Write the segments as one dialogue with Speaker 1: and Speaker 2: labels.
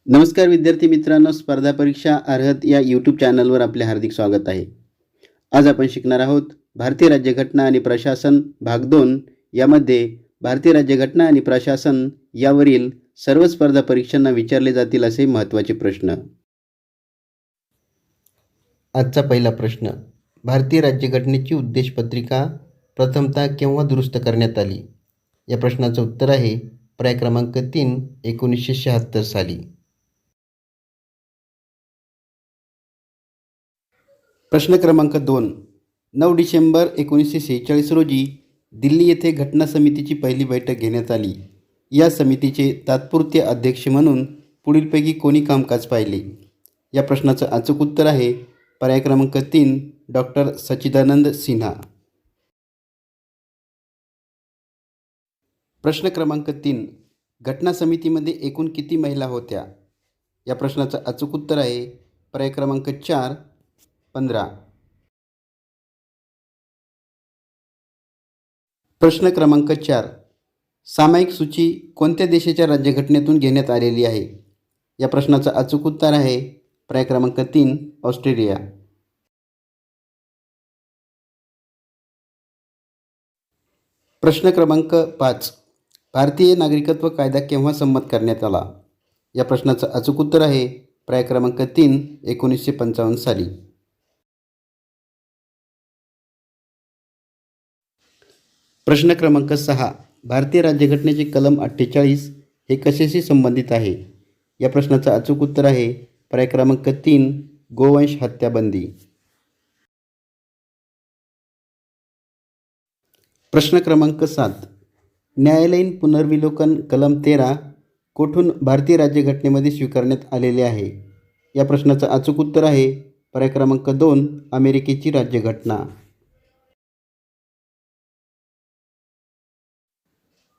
Speaker 1: नमस्कार विद्यार्थी मित्रांनो, स्पर्धा परीक्षा अर्हत या यूट्यूब चॅनलवर आपले हार्दिक स्वागत आहे. आज आपण शिकणार आहोत भारतीय राज्यघटना आणि प्रशासन भाग 2 यामध्ये भारतीय राज्यघटना आणि प्रशासन यावरील सर्व स्पर्धा परीक्षांना विचारले जातील असे महत्त्वाचे प्रश्न. आजचा पहिला प्रश्न, भारतीय राज्यघटनेची उद्देशपत्रिका प्रथमतः केव्हा दुरुस्त करण्यात आली? या प्रश्नाचं उत्तर आहे पर्याय क्रमांक 3, 1976 साली. प्रश्न क्रमांक 2, 9 डिसेंबर 1946 रोजी दिल्ली येथे घटना समितीची पहिली बैठक घेण्यात आली. या समितीचे तात्पुरते अध्यक्ष म्हणून पुढीलपैकी कोणी कामकाज पाहिले? या प्रश्नाचं अचूक उत्तर आहे पर्याय क्रमांक 3, डॉक्टर सच्चिदानंद सिन्हा. प्रश्न क्रमांक 3, घटना समितीमध्ये एकूण किती महिला होत्या? या प्रश्नाचं अचूक उत्तर आहे पर्याय क्रमांक 4, 15. प्रश्न क्रमांक 4, सामायिक सूची कोणत्या देशाच्या राज्यघटनेतून घेण्यात आलेली आहे? या प्रश्नाचं अचूक उत्तर आहे पर्याय क्रमांक 3, ऑस्ट्रेलिया. प्रश्न क्रमांक 5, भारतीय नागरिकत्व कायदा केव्हा संमत करण्यात आला? या प्रश्नाचं अचूक उत्तर आहे पर्याय क्रमांक 3, 1955 साली. प्रश्न क्रमांक 6, भारतीय राज्यघटनेचे कलम 48 हे कशाशी संबंधित आहे? या प्रश्नाचं अचूक उत्तर आहे पर्याय क्रमांक 3, गोवंश हत्याबंदी. प्रश्न क्रमांक 7, न्यायालयीन पुनर्विलोकन कलम 13 कोठून भारतीय राज्यघटनेमध्ये स्वीकारण्यात आलेले आहे? या प्रश्नाचं अचूक उत्तर आहे पर्याय क्रमांक 2, अमेरिकेची राज्यघटना.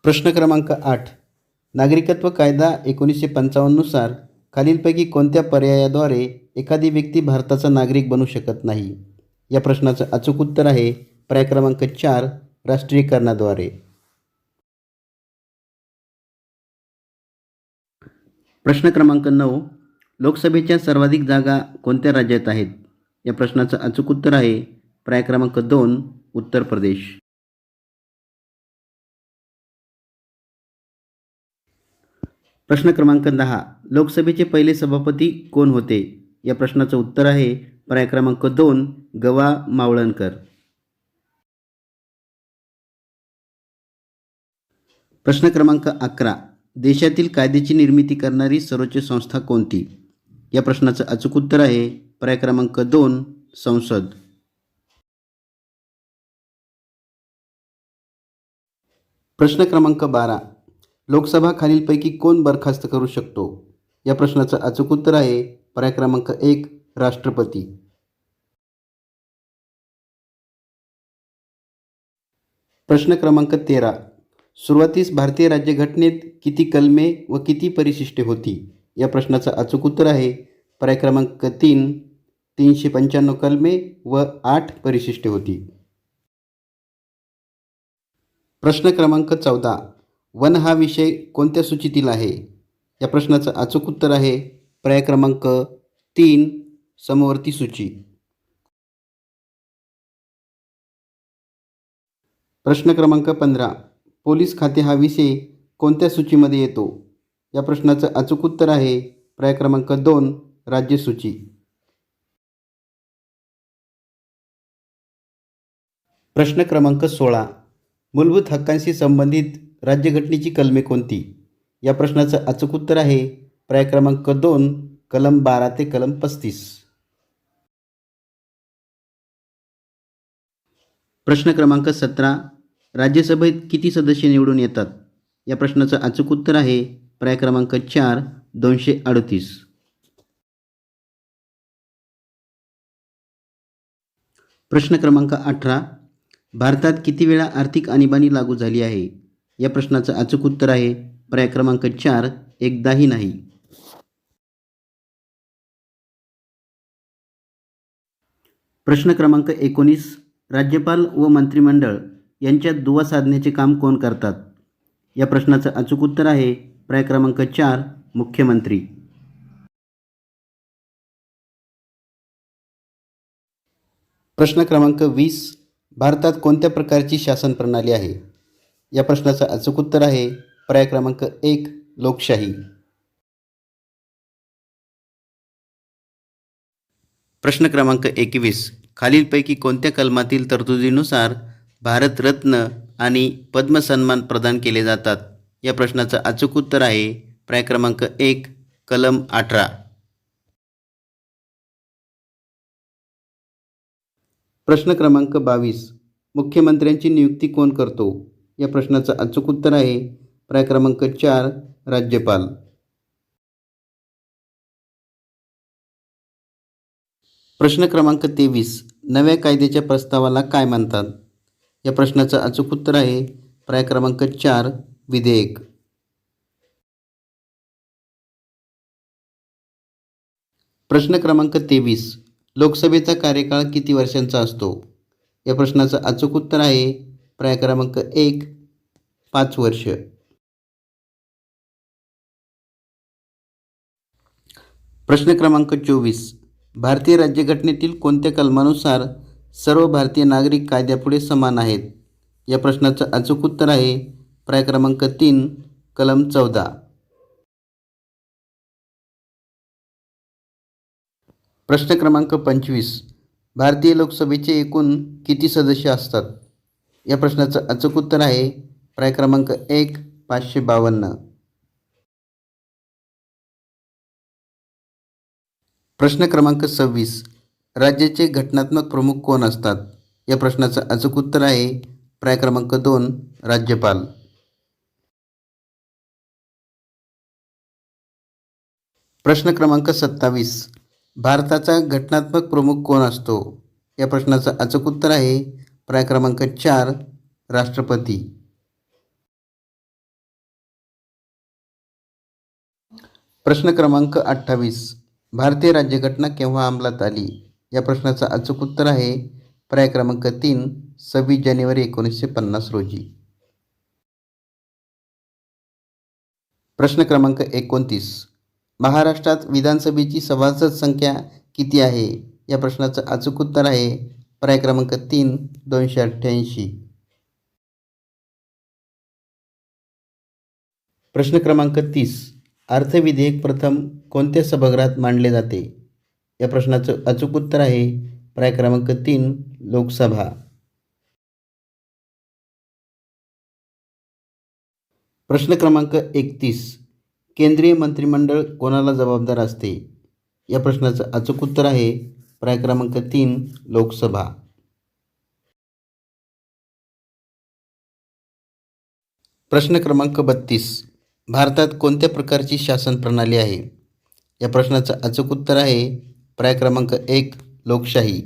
Speaker 1: प्रश्न क्रमांक 8, नागरिकत्व कायदा 1955 नुसार खालीलपैकी कोणत्या पर्यायाद्वारे एखादी व्यक्ती भारताचा नागरिक बनू शकत नाही? या प्रश्नाचं अचूक उत्तर आहे पर्याय क्रमांक 4, राष्ट्रीयकरणाद्वारे. प्रश्न क्रमांक 9, लोकसभेच्या सर्वाधिक जागा कोणत्या राज्यात आहेत? या प्रश्नाचं अचूक उत्तर आहे पर्याय क्रमांक 2, उत्तर प्रदेश. प्रश्न क्रमांक 10, लोकसभेचे पहिले सभापती कोण होते? या प्रश्नाचं उत्तर आहे पर्याय क्रमांक 2, गवा मावळणकर. प्रश्न क्रमांक 11, देशातील कायद्याची निर्मिती करणारी सर्वोच्च संस्था कोणती? या प्रश्नाचं अचूक उत्तर आहे पर्याय क्रमांक 2, संसद. प्रश्न क्रमांक 12, लोकसभा खालीलपैकी कोण बरखास्त करू शकतो? या प्रश्नाचं अचूक उत्तर आहे पर्याय क्रमांक 1, राष्ट्रपती. प्रश्न क्रमांक 13, सुरुवातीस भारतीय राज्यघटनेत किती कलमे व किती परिशिष्टे होती? या प्रश्नाचं अचूक उत्तर आहे पर्याय क्रमांक 3, 395 कलमे व 8 परिशिष्टे होती. प्रश्न क्रमांक 14, वन हा विषय कोणत्या सूचीतील आहे? या प्रश्नाचं अचूक उत्तर आहे पर्याय क्रमांक 3, समवर्ती सूची. प्रश्न क्रमांक 15, पोलीस खाते हा विषय कोणत्या सूचीमध्ये येतो? या प्रश्नाचं अचूक उत्तर आहे पर्याय क्रमांक 2, राज्य सूची. प्रश्न क्रमांक 16, मूलभूत हक्कांशी संबंधित राज्यघटनेची कलमे कोणती? या प्रश्नाचं अचूक उत्तर आहे पर्याय क्रमांक 2, कलम 12 ते कलम 35. प्रश्न क्रमांक 17, राज्यसभेत किती सदस्य निवडून येतात? या प्रश्नाचं अचूक उत्तर आहे पर्याय क्रमांक 4, 238. प्रश्न क्रमांक 18, भारतात किती वेळा आर्थिक आणीबाणी लागू झाली आहे? या प्रश्नाचं अचूक उत्तर आहे पर्याय क्रमांक 4, एकदाही नाही. प्रश्न क्रमांक 19, राज्यपाल व मंत्रिमंडळ यांच्यात दुवा साधण्याचे काम कोण करतात? या प्रश्नाचं अचूक उत्तर आहे पर्याय क्रमांक 4, मुख्यमंत्री. प्रश्न क्रमांक 20. भारतात कोणत्या प्रकारची शासन प्रणाली आहे? या प्रश्नाचं अचूक उत्तर आहे पर्याय क्रमांक 1, लोकशाही. प्रश्न क्रमांक 21. खालीलपैकी कोणत्या कलमातील तरतुदीनुसार भारतरत्न आणि पद्म सन्मान प्रदान केले जातात? या प्रश्नाचं अचूक उत्तर आहे पर्याय क्रमांक 1, कलम 18. प्रश्न क्रमांक 22. मुख्यमंत्र्यांची नियुक्ती कोण करतो? या प्रश्नाचं अचूक उत्तर आहे पर्याय क्रमांक 4, राज्यपाल. प्रश्न क्रमांक 23. नव्या कायद्याच्या प्रस्तावाला काय म्हणतात? या प्रश्नाचं अचूक उत्तर आहे पर्याय क्रमांक 4, विधेयक. प्रश्न क्रमांक 23. लोकसभेचा कार्यकाळ किती वर्षांचा असतो? या प्रश्नाचं अचूक उत्तर आहे पर्याय क्रमांक 1, 5 वर्ष. प्रश्न क्रमांक 24. भारतीय राज्यघटनेतील कोणत्या कलमानुसार सर्व भारतीय नागरिक कायद्यापुढे समान आहेत? या प्रश्नाचं अचूक उत्तर आहे पर्याय क्रमांक 3, कलम 14. प्रश्न क्रमांक 25. भारतीय लोकसभेचे एकूण किती सदस्य असतात? या प्रश्नाचं अचूक उत्तर आहे पर्याय क्रमांक 1, 552. प्रश्न क्रमांक 26. राज्याचे घटनात्मक प्रमुख कोण असतात? या प्रश्नाचं अचूक उत्तर आहे पर्याय क्रमांक 2, राज्यपाल. प्रश्न क्रमांक 27. भारताचा घटनात्मक प्रमुख कोण असतो? या प्रश्नाचं अचूक उत्तर आहे पर्याय क्रमांक 4, राष्ट्रपती. प्रश्न क्रमांक 28. भारतीय राज्यघटना केव्हा अंमलात आली? या प्रश्नाचं अचूक उत्तर आहे पर्याय क्रमांक 3, 26 जानेवारी 1950 रोजी. प्रश्न क्रमांक 29. महाराष्ट्रात विधानसभेची सभासद संख्या किती आहे? या प्रश्नाचं अचूक उत्तर आहे पर्याय क्रमांक 3, 288. प्रश्न क्रमांक 30. अर्थविधेयक प्रथम कोणत्या सभागृहात मांडले जाते? या प्रश्नाचं अचूक उत्तर आहे पर्याय क्रमांक 3, लोकसभा. प्रश्न क्रमांक 31. केंद्रीय मंत्रिमंडळ कोणाला जबाबदार असते? या प्रश्नाचं अचूक उत्तर आहे पर्याय क्रमांक 3, लोकसभा. प्रश्न क्रमांक 32. भारतात कोणत्या प्रकारची शासन प्रणाली आहे? या प्रश्नाचं अचूक उत्तर आहे पर्याय क्रमांक 1, लोकशाही.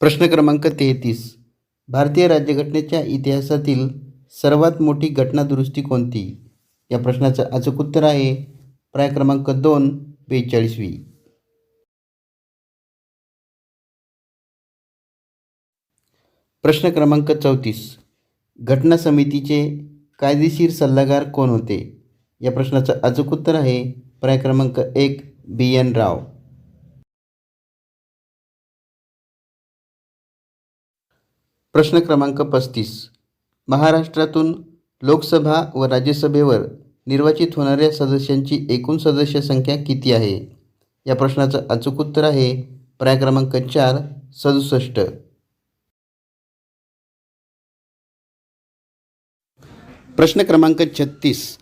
Speaker 1: प्रश्न क्रमांक 33. भारतीय राज्यघटनेच्या इतिहासातील सर्वात मोठी घटनादुरुस्ती कोणती? या प्रश्नाचं अचूक उत्तर आहे पर्याय क्रमांक 2, 42वी. प्रश्न क्रमांक 34. घटना समितीचे कायदेशीर सल्लागार कोण होते? या प्रश्नाचं अचूक उत्तर आहे पर्याय क्रमांक 1, BN राव. प्रश्न क्रमांक 35. महाराष्ट्रातून लोकसभा व राज्यसभेवर निर्वाचित होणाऱ्या सदस्यांची एकूण सदस्य संख्या किती आहे? या प्रश्नाचं अचूक उत्तर आहे पर्याय क्रमांक 4, 67. प्रश्न क्रमांक 36.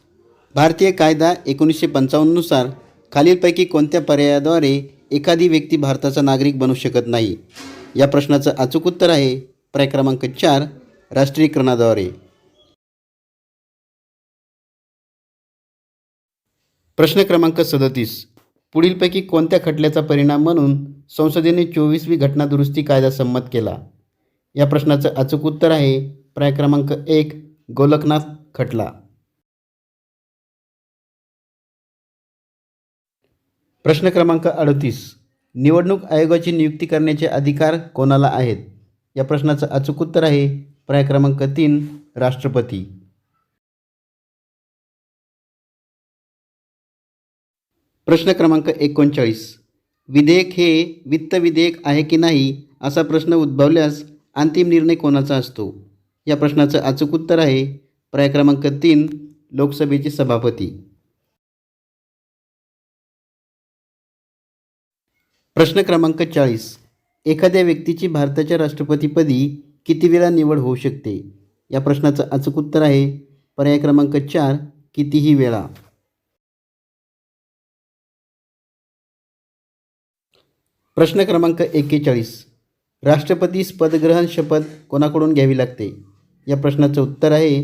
Speaker 1: भारतीय कायदा 1955 नुसार खालीलपैकी कोणत्या पर्यायाद्वारे एखादी व्यक्ती भारताचा नागरिक बनू शकत नाही? या प्रश्नाचं अचूक उत्तर आहे पर्याय क्रमांक 4, राष्ट्रीयकरणाद्वारे. प्रश्न क्रमांक 37. पुढीलपैकी कोणत्या खटल्याचा परिणाम म्हणून संसदेने 24वी घटनादुरुस्ती कायदा संमत केला? या प्रश्नाचं अचूक उत्तर आहे पर्याय क्रमांक 1, गोलकनाथ खटला. प्रश्न क्रमांक 38. निवडणूक आयोगाची नियुक्ती करण्याचे अधिकार कोणाला आहेत? या प्रश्नाचं अचूक उत्तर आहे पर्याय क्रमांक 3, राष्ट्रपती. प्रश्न क्रमांक 39. विधेयक हे वित्त विधेयक आहे की नाही असा प्रश्न उद्भवल्यास अंतिम निर्णय कोणाचा असतो? या प्रश्नाचं अचूक उत्तर आहे पर्याय क्रमांक 3, लोकसभेचे सभापती. प्रश्न क्रमांक 40. एखाद्या व्यक्तीची भारताच्या राष्ट्रपतीपदी किती वेळा निवड होऊ शकते? या प्रश्नाचं अचूक उत्तर आहे पर्याय क्रमांक 4, कितीही वेळा. प्रश्न क्रमांक 41. राष्ट्रपतीस पदग्रहण शपथ कोणाकडून घ्यावी लागते? या प्रश्नाचं उत्तर आहे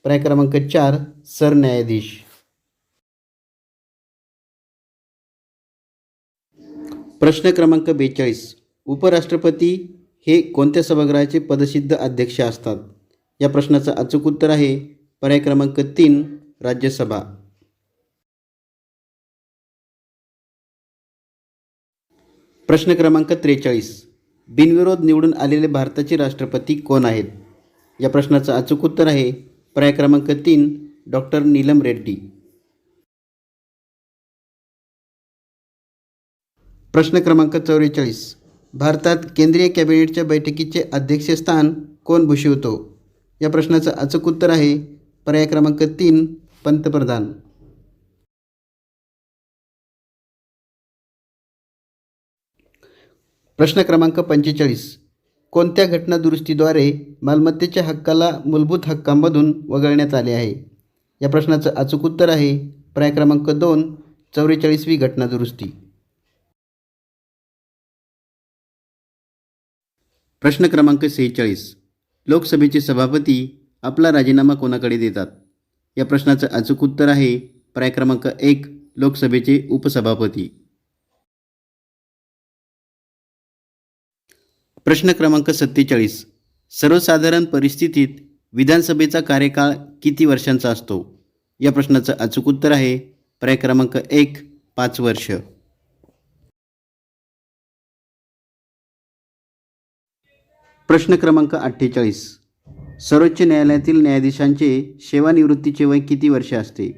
Speaker 1: पर्याय क्रमांक 4, सरन्यायाधीश. प्रश्न क्रमांक 42. उपराष्ट्रपती हे कोणत्या सभागृहाचे पदसिद्ध अध्यक्ष असतात? या प्रश्नाचं अचूक उत्तर आहे पर्याय क्रमांक 3, राज्यसभा. प्रश्न क्रमांक 43. बिनविरोध निवडून आलेले भारताचे राष्ट्रपती कोण आहेत? या प्रश्नाचं अचूक उत्तर आहे पर्याय क्रमांक 3, डॉक्टर नीलम रेड्डी. प्रश्न क्रमांक 44. भारतात केंद्रीय कॅबिनेटच्या बैठकीचे अध्यक्षस्थान कोण भूषवतो? या प्रश्नाचं अचूक उत्तर आहे पर्याय क्रमांक 3, पंतप्रधान. प्रश्न क्रमांक 45. कोणत्या घटनादुरुस्तीद्वारे मालमत्तेच्या हक्काला मूलभूत हक्कांमधून वगळण्यात आले आहे? या प्रश्नाचं अचूक उत्तर आहे पर्याय क्रमांक 2, 44वी घटनादुरुस्ती. प्रश्न क्रमांक 46. लोकसभेचे सभापती आपला राजीनामा कोणाकडे देतात? या प्रश्नाचं अचूक उत्तर आहे पर्याय क्रमांक 1, लोकसभेचे उपसभापती. प्रश्न क्रमांक 47. सर्वसाधारण परिस्थितीत विधानसभेचा कार्यकाळ किती वर्षांचा असतो? या प्रश्नाचं अचूक उत्तर आहे पर्याय क्रमांक 1, 5 वर्ष. प्रश्न क्रमांक 48. सर्वोच्च न्यायालयातील न्यायाधीशांचे सेवानिवृत्तीचे वय किती वर्ष असते?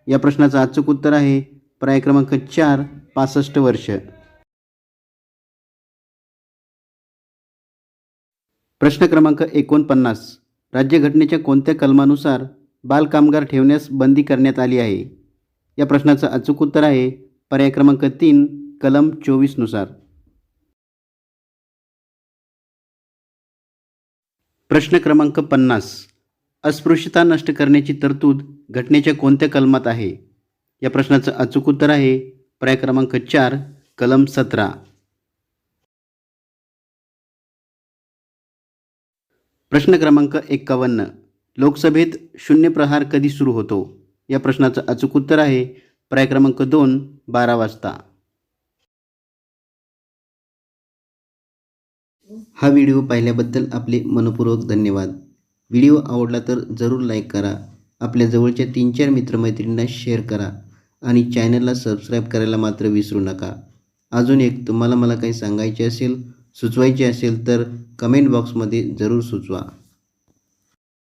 Speaker 1: या प्रश्नाचं अचूक उत्तर आहे पर्याय क्रमांक 4, 65 वर्ष. प्रश्न क्रमांक 49. राज्यघटनेच्या कोणत्या कलमानुसार बालकामगार ठेवण्यास बंदी करण्यात आली आहे? या प्रश्नाचं अचूक उत्तर आहे पर्याय क्रमांक 3, कलम 24 नुसार. प्रश्न क्रमांक 50. अस्पृश्यता नष्ट करण्याची तरतूद घटनेच्या कोणत्या कलमात आहे? या प्रश्नाचं अचूक उत्तर आहे पर्याय क्रमांक 4, कलम 17. प्रश्न क्रमांक 51. लोकसभेत शून्य प्रहार कधी सुरू होतो? या प्रश्नाचं अचूक उत्तर आहे पर्याय क्रमांक 2, 12 वाजता. हा व्हिडिओ पाहिल्याबद्दल आपले मनपूर्वक धन्यवाद. व्हिडिओ आवडला तर जरूर लाईक करा, आपल्या जवळच्या 3-4 मित्रमैत्रिणींना शेअर करा आणि चॅनलला सबस्क्राईब करायला मात्र विसरू नका. अजून एक तुम्हाला मला काही सांगायचे असेल, सुचवायचे असेल तर कमेंट बॉक्समध्ये जरूर सुचवा.